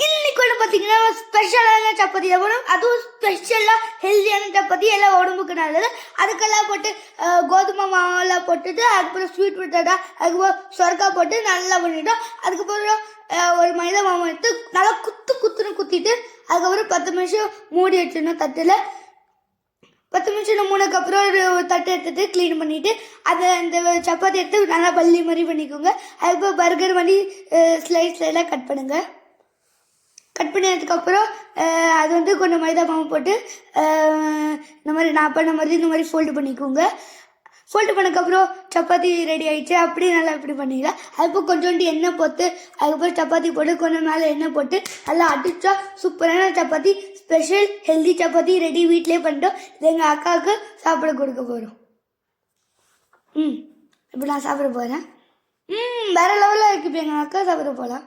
இன்னைக்கு ஒன்று பார்த்தீங்கன்னா ஸ்பெஷலான சப்பாத்தி தான் போடும். அதுவும் ஸ்பெஷலாக ஹெல்த்தியான சப்பாத்தி, எல்லாம் உடம்புக்கு நல்லது. அதுக்கெல்லாம் போட்டு கோதுமை மாவெல்லாம் போட்டுட்டு, அதுக்கப்புறம் ஸ்வீட் பொட்டேட்டோ, அதுக்கப்புறம் சொரக்கா போட்டு நல்லா பண்ணிட்டோம். அதுக்கப்புறம் ஒரு மைதா மாவு எடுத்து நல்லா குத்துன்னு குத்திட்டு, அதுக்கப்புறம் 10 நிமிஷம் மூடி வச்சிடணும் தட்டில். 10 நிமிஷம் மூணுக்கப்புறம் ஒரு தட்டை எடுத்துட்டு க்ளீன் பண்ணிவிட்டு அதை அந்த சப்பாத்தி எடுத்து நல்லா பல்லி மாதிரி பண்ணிக்கோங்க. அதுக்கப்புறம் பர்கர் மாதிரி ஸ்லைஸ்லாம் கட் பண்ணுங்கள். கட் பண்ணதுக்கப்புறம் அது வந்து கொஞ்சம் மைதா மாவு போட்டு இந்த மாதிரி நான் பண்ண மாதிரி இந்த மாதிரி ஃபோல்டு பண்ணிக்கோங்க. ஃபோல்டு பண்ணதுக்கப்புறம் சப்பாத்தி ரெடி ஆகிடுச்சு. அப்படியே நல்லா இப்படி பண்ணிக்கலாம். அதுக்கப்புறம் கொஞ்சோண்டு எண்ணெய் போட்டு, அதுக்கப்புறம் சப்பாத்தி போட்டு கொஞ்சம் மேலே எண்ணெய் போட்டு நல்லா அடித்தா சூப்பரான chapati, special healthy chapati ready. வீட்டிலே பண்ணிட்டோம். இது எங்கள் அக்காவுக்கு சாப்பிட கொடுக்க போகிறோம். இப்போ நான் சாப்பிட போகிறேன். வேறு லெவலில் இருக்குது. இப்போ எங்கள் அக்கா சாப்பிட போகலாம்.